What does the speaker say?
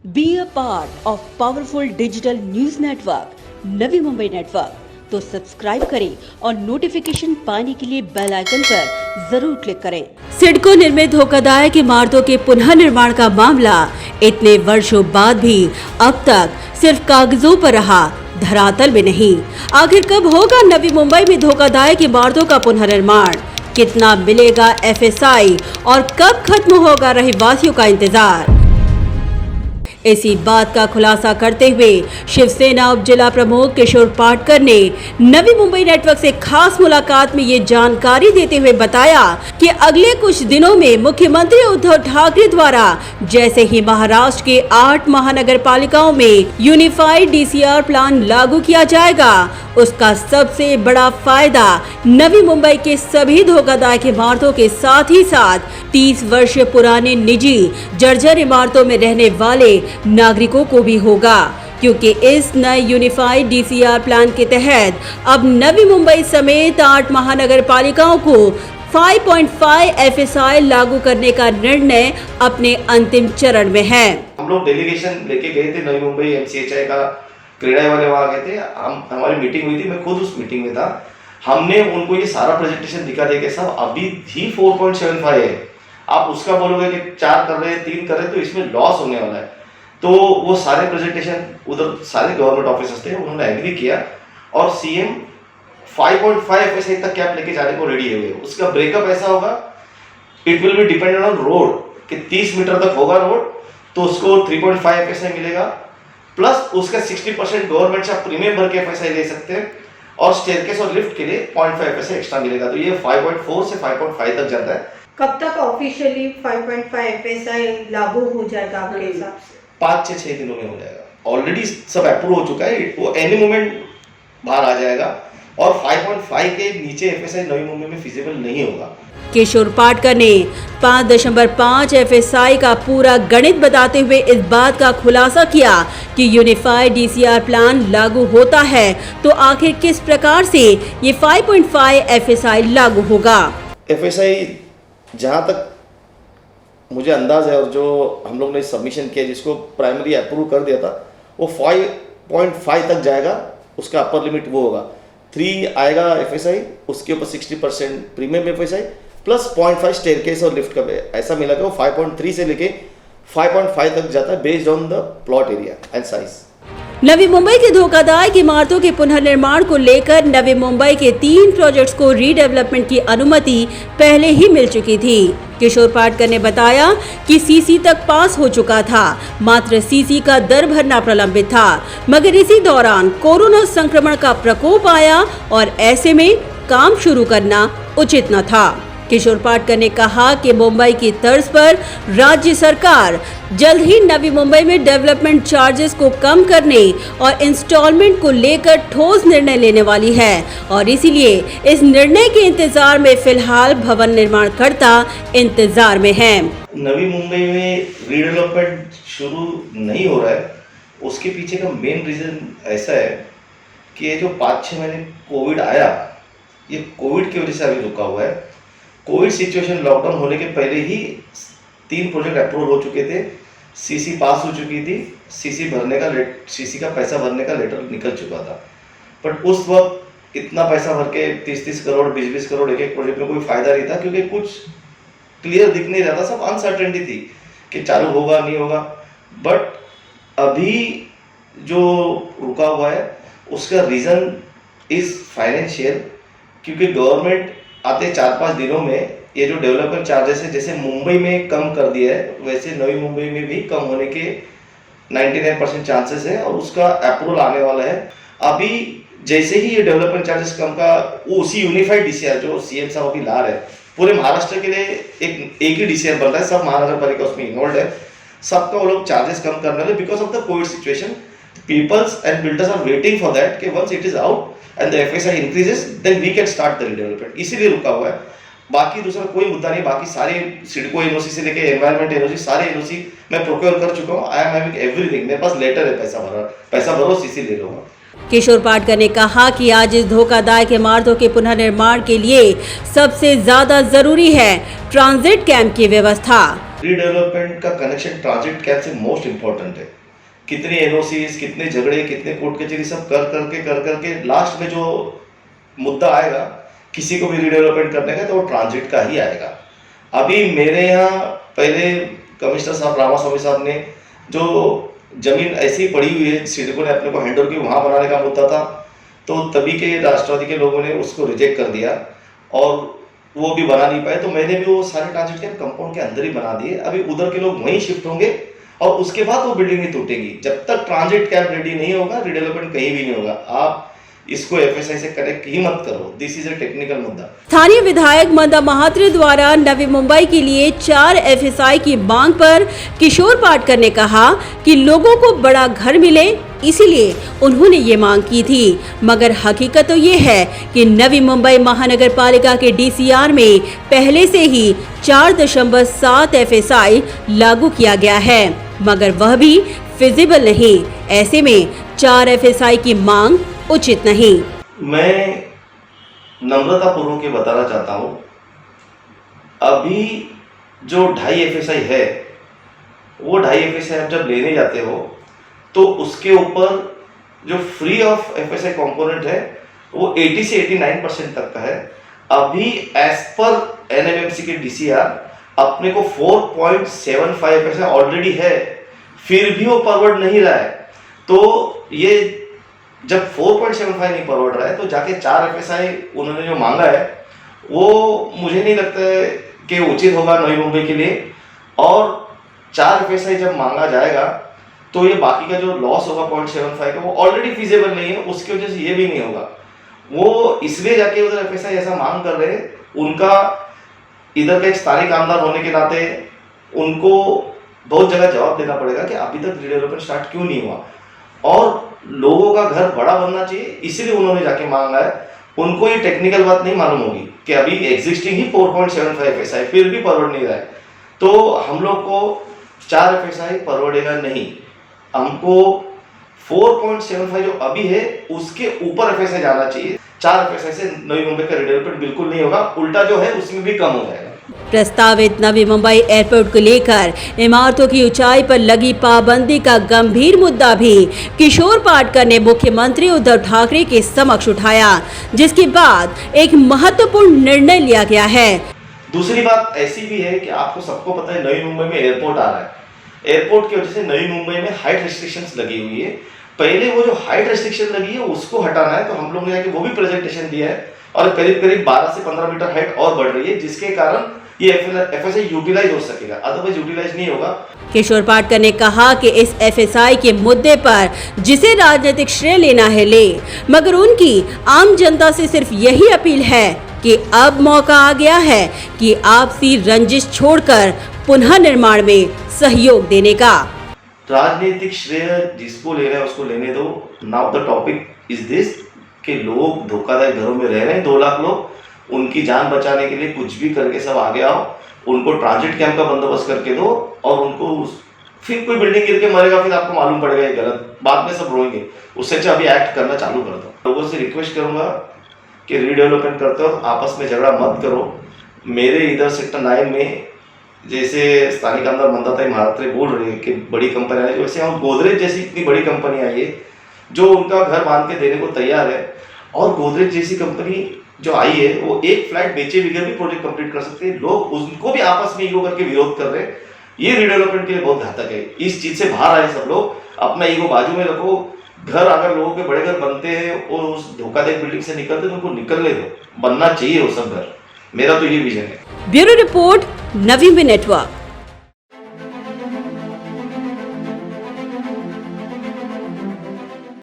Be a part of powerful digital news network Navi Mumbai network. तो subscribe करें और notification पाने के लिए बेल आइकन पर जरूर क्लिक करें। सिडको निर्मित धोखाधड़ी इमारतों के पुनः निर्माण का मामला इतने वर्षों बाद भी अब तक सिर्फ कागजों पर रहा, धरातल में नहीं। आखिर कब होगा नवी मुंबई में धोखाधड़ी इमारतों का पुनर्निर्माण? कितना मिलेगा FSI और कब खत्म होगा रहवासियों का इंतजार? इसी बात का खुलासा करते हुए शिवसेना उप जिला प्रमुख किशोर पाटकर ने नवी मुंबई नेटवर्क से खास मुलाकात में ये जानकारी देते हुए बताया कि अगले कुछ दिनों में मुख्यमंत्री उद्धव ठाकरे द्वारा जैसे ही महाराष्ट्र के 8 महानगर पालिकाओं में यूनिफाइड DCR प्लान लागू किया जाएगा, उसका सबसे बड़ा फायदा नवी मुंबई के सभी धोखाधड़ी इमारतों के साथ ही साथ 30 वर्ष पुराने निजी जर्जर इमारतों में रहने वाले नागरिकों को भी होगा, क्योंकि इस नए यूनिफाइड DCR प्लान के तहत अब नवी मुंबई समेत 8 महानगर पालिकाओं को 5.5 FSI लागू करने का निर्णय अपने अंतिम चरण में है। हम लोग डेलीगेशन लेके गए थे नवी मुंबई MCHI का, क्रीड़ा वाले वहाँ गए थे। हमारी मीटिंग हुई थी, मैं खुद उस मीटिंग में था। हमने उनको ये सारा प्रेजेंटेशन दिखा दिया कि साहब अभी भी 4.75 है, आप उसका बोलोगे कि 4 कर रहे हैं 3 कर रहे हैं तो इसमें लॉस होने वाला है। तो वो सारे प्रेजेंटेशन उधर सारे गवर्नमेंट ऑफिसर्स थे, उन्होंने एग्री किया और CM 5.5 FSI तक कैप लेके जाने को रेडी हुए। उसका ब्रेकअप ऐसा होगा, it will be dependent on road कि 30 मीटर तक होगा रोड तो उसको 3.5 FSI मिलेगा, प्लस उसका 60% गवर्नमेंट से प्रीमियम भर के FSI ले सकते हैं और स्टेयरकेस और लिफ्ट के लिए 0.5 FSI एक्स्ट्रा मिलेगा। तो ये 5.4 से 5.5 तक जाता है। कब तक ऑफिशियली 5.5 FSI लागू हो जाएगा आपके हिसाब से? 5 से 6 दिनों में हो जाएगा। ऑलरेडी सब अप्रूव हो चुका है, वो एनी मोमेंट बाहर आ जाएगा और 5.5 के नीचे FSI नवी मुंबई में फिजिबल नहीं होगा। किशोर पाटकर ने 5.5 FSI का पूरा गणित बताते हुए इस बात का खुलासा किया कि यूनिफाइड DCR प्लान लागू होता है तो आखिर किस प्रकार से ये 5.5 FSI लागू होगा। FSI जहाँ तक मुझे अंदाज है और जो हम लोग ने सबमिशन किया जिसको प्राइमरी अप्रूव कर दिया था वो 5.5 तक जाएगा, उसका अपर लिमिट वो होगा। 3 आएगा FSI, उसके ऊपर 60% प्रीमियम FSI प्लस 0.5 स्टेयरकेस और लिफ्ट का ऐसा मिला के वो 5.3 से लेके 5.5 तक जाता है based on the plot area and size. Navi Mumbai के धोखाधड़ी इमारतों के पुनर्निर्माण को लेकर नवी मुंबई के 3 प्रोजेक्ट्स को रीडेवलपमेंट की अनुमति पहले ही मिल चुकी थी। किशोर पाटकर ने बताया कि CC तक पास हो चुका था, मात्र CC का दर भरना प्रलंबित था, मगर इसी दौरान कोरोना संक्रमण का प्रकोप आया और ऐसे में काम शुरू करना उचित न था। किशोर पाटकर ने कहा कि मुंबई की तर्ज पर राज्य सरकार जल्द ही नवी मुंबई में डेवलपमेंट चार्जेस को कम करने और इंस्टॉलमेंट को लेकर ठोस निर्णय लेने वाली है और इसीलिए इस निर्णय के इंतजार में फिलहाल भवन निर्माणकर्ता इंतजार में हैं। नवी मुंबई में रीडेवलपमेंट शुरू नहीं हो रहा है, उसके पीछे का मेन रीजन ऐसा है कि ये जो 5-6 महीने कोविड आया, ये कोविड की वजह से अभी रुका हुआ है। कोविड सिचुएशन लॉकडाउन होने के पहले ही 3 प्रोजेक्ट अप्रूव हो चुके थे, CC पास हो चुकी थी, CC का पैसा भरने का लेटर निकल चुका था। बट उस वक्त इतना पैसा भर के 30-30 करोड़ 20-20 करोड़ एक प्रोजेक्ट में कोई फायदा नहीं था, क्योंकि कुछ क्लियर दिख नहीं रहा था, सब अनसर्टेनिटी थी कि चालू होगा नहीं होगा। बट अभी जो रुका हुआ है उसका रीज़न इज़ फाइनेंशियल, क्योंकि गवर्नमेंट आते 4-5 दिनों में ये जो डेवलपमेंट चार्जेस है जैसे मुंबई में कम कर दिया है, वैसे नवी मुंबई में भी कम होने के 99% चांसेस है और उसका अप्रूवल आने वाला है। अभी जैसे ही ये डेवलपमेंट चार्जेस कम का उसी यूनिफाइड DCR जो CM साहब अभी ला रहे हैं, पूरे महाराष्ट्र के लिए एक ही DCR बन रहा है, सब महानगर पालिका उसमें इन्वॉल्व है, सबका वो लोग चार्जेस कम करने वाले because of the Covid situation. Peoples and builders are waiting for that कि once it is out and the FSI increases then we can start the redevelopment, इसीलिए रुका हुआ है। बाकी दूसरा कोई मुद्दा नहीं, बाकी सारे सिडको NOC से लेके एनवायरमेंट NOC सारे NOC मैं प्रोक्योर कर चुका हूँ। आई एम हैविंग एवरीथिंग, मेरे पास लेटर है, पैसा भरो CC ले लूँगा। किशोर पाटकर ने कहा कि आज इस धोखाधड़ी इमारतों के पुनर्निर्माण के लिए सबसे ज्यादा जरूरी है ट्रांजिट कैंप की व्यवस्था। रीडेवलपमेंट का कनेक्शन ट्रांजिट कैब से मोस्ट इम्पोर्टेंट है। कितनी एनओसीज, कितने झगड़े, कितने कोर्ट कचहरी सब कर करके लास्ट में जो मुद्दा आएगा किसी को भी रीडेवलपमेंट करने का तो वो ट्रांजिट का ही आएगा। अभी मेरे यहाँ पहले कमिश्नर साहब रामास्वामी साहब ने जो जमीन ऐसी पड़ी हुई है सिडको ने अपने को हैंड ओवर की वहाँ बनाने का मुद्दा था, तो तभी के राष्ट्रवादी के लोगों ने उसको रिजेक्ट कर दिया और वो भी बना नहीं पाए। तो मैंने भी वो सारे ट्रांजिट के कंपाउंड के अंदर ही बना दिए। अभी उधर के लोग वहीं शिफ्ट होंगे और उसके बाद वो बिल्डिंग ही टूटेगी। जब तक ट्रांजिट कैब रेडी नहीं होगा रिडेवलपमेंट कहीं भी नहीं होगा। आप इसको एफएसआई से कनेक्ट ही मत करो। दिस इज अ टेक्निकल मुद्दा। स्थानीय विधायक मंदा महात्रे द्वारा नवी मुंबई के लिए 4 एफएसआई की मांग पर किशोर पाटकर ने कहा कि लोगों को बड़ा घर मिले, इसीलिए उन्होंने ये मांग की थी। मगर हकीकत तो ये है कि नवी मुंबई महानगर पालिका के डीसीआर में पहले से ही 4.7 एफएसआई लागू किया गया है, मगर वह भी फिजिबल नहीं। ऐसे में 4 एफएसआई की मांग उचित नहीं। मैं नम्रतापूर्वक ये बताना चाहता हूँ, अभी जो 2.5 एफएसआई है वो 2.5 एफएसआई आप जब लेने जाते हो तो उसके ऊपर जो फ्री ऑफ एफएसआई कंपोनेंट है वो 80 से 89% तक का है। अभी एज पर एनएमएमसी के डीसीआर अपने को 4.75 एफएसआई ऑलरेडी है, फिर भी वो फॉरवर्ड नहीं रहा है। तो ये जब 4.75 नहीं फॉरवर्ड रहा है तो जाके 4 एफएसआई उन्होंने जो मांगा है वो मुझे नहीं लगता है कि उचित होगा नवी मुंबई के लिए। और 4 एफएसआई जब मांगा जाएगा तो ये बाकी का जो लॉस होगा 0.75 का वो ऑलरेडी फिजिबल नहीं है, उसकी वजह से ये भी नहीं होगा। वो इसलिए जाके उधर एफएसआई ऐसा मांग कर रहे हैं, उनका इधर का एक स्थानीय कामदार होने के नाते उनको बहुत जगह जवाब देना पड़ेगा कि अभी तक रीडेवलपमेंट स्टार्ट क्यों नहीं हुआ और लोगों का घर बड़ा बनना चाहिए, इसीलिए उन्होंने जाके मांगा है। उनको ये टेक्निकल बात नहीं मालूम होगी कि अभी एग्जिस्टिंग ही 4.75 एफएसआई फिर भी फॉरवर्ड नहीं रहा है। तो हम लोग को 4 एफएसआई फॉरवर्डेगा नहीं, हमको 4.75 जो अभी है उसके ऊपर एफएसआई जाना चाहिए। 4 एफएसआई से नवी मुंबई का रिडेवलपमेंट बिल्कुल नहीं होगा, उल्टा जो है उसमें भी कम हो जाएगा। प्रस्तावित नवी मुंबई एयरपोर्ट को लेकर इमारतों की ऊंचाई पर लगी पाबंदी का गंभीर मुद्दा भी किशोर पाटकर ने मुख्यमंत्री उद्धव ठाकरे के समक्ष उठाया, जिसके बाद एक महत्वपूर्ण निर्णय लिया गया है। दूसरी बात ऐसी भी है कि आपको सबको पता है नवी मुंबई में एयरपोर्ट आ रहा है। एयरपोर्ट की वजह से नवी मुंबई में हाइट रेस्ट्रिक्शंस लगी हुई है। पहले वो जो हाइट रेस्ट्रिक्शन लगी है उसको हटाना है, तो हम लोगों ने वो भी प्रेजेंटेशन दिया है और करीब 12 से 15 मीटर हाइट और बढ़ रही है, जिसके कारण ये एफएसआई यूटिलाइज हो सकेगा, अदरवाइज यूटिलाइज नहीं होगा। किशोर पाटकर ने कहा कि इस एफएसआई के मुद्दे पर जिसे राजनीतिक श्रेय लेना है ले, मगर उनकी आम जनता से सिर्फ यही अपील है कि अब मौका आ गया है कि आपसी रंजिश छोड़कर पुनः निर्माण में सहयोग देने का। राजनीतिक श्रेय जिसको लेना है उसको लेने दो। Now the topic is this कि लोग धोखाधड़ी घरों में रह रहे हैं, 2 लाख लोग, उनकी जान बचाने के लिए कुछ भी करके सब आगे आओ, उनको ट्रांजिट कैंप का बंदोबस्त करके दो और उनको फिर कोई बिल्डिंग गिर के मरेगा फिर आपको मालूम पड़ेगा ये गलत, बाद में सब रोएंगे। उससे अच्छा अभी एक्ट करना चालू कर दो। लोगों से रिक्वेस्ट करूंगा कि रीडेवलपमेंट करते हो आपस में झगड़ा मत करो। मेरे इधर सेक्टर 9 में जैसे स्थानीय कामदार मंदाताई महात्रे बोल रहे हैं कि बड़ी कंपनी आई, वैसे हम गोदरेज जैसी इतनी बड़ी कंपनी आई है जो उनका घर बांध के देने को तैयार है। और गोदरेज जैसी कंपनी जो आई है वो एक फ्लैट बेचे बगैर भी प्रोजेक्ट कंप्लीट कर सकते हैं। लोग उनको भी आपस में ईगो करके विरोध कर रहे हैं। ये रीडेवलपमेंट के लिए बहुत घातक है। इस चीज से बाहर आए सब लोग, अपना ईगो बाजू में रखो। घर अगर लोगों के बड़े घर बनते हैं और उस धोखाधड़ी बिल्डिंग से निकलते तो उनको निकलने दो, बनना चाहिए वो सब घर। मेरा तो ये विजन है। Bureau report, Navi Mumbai network.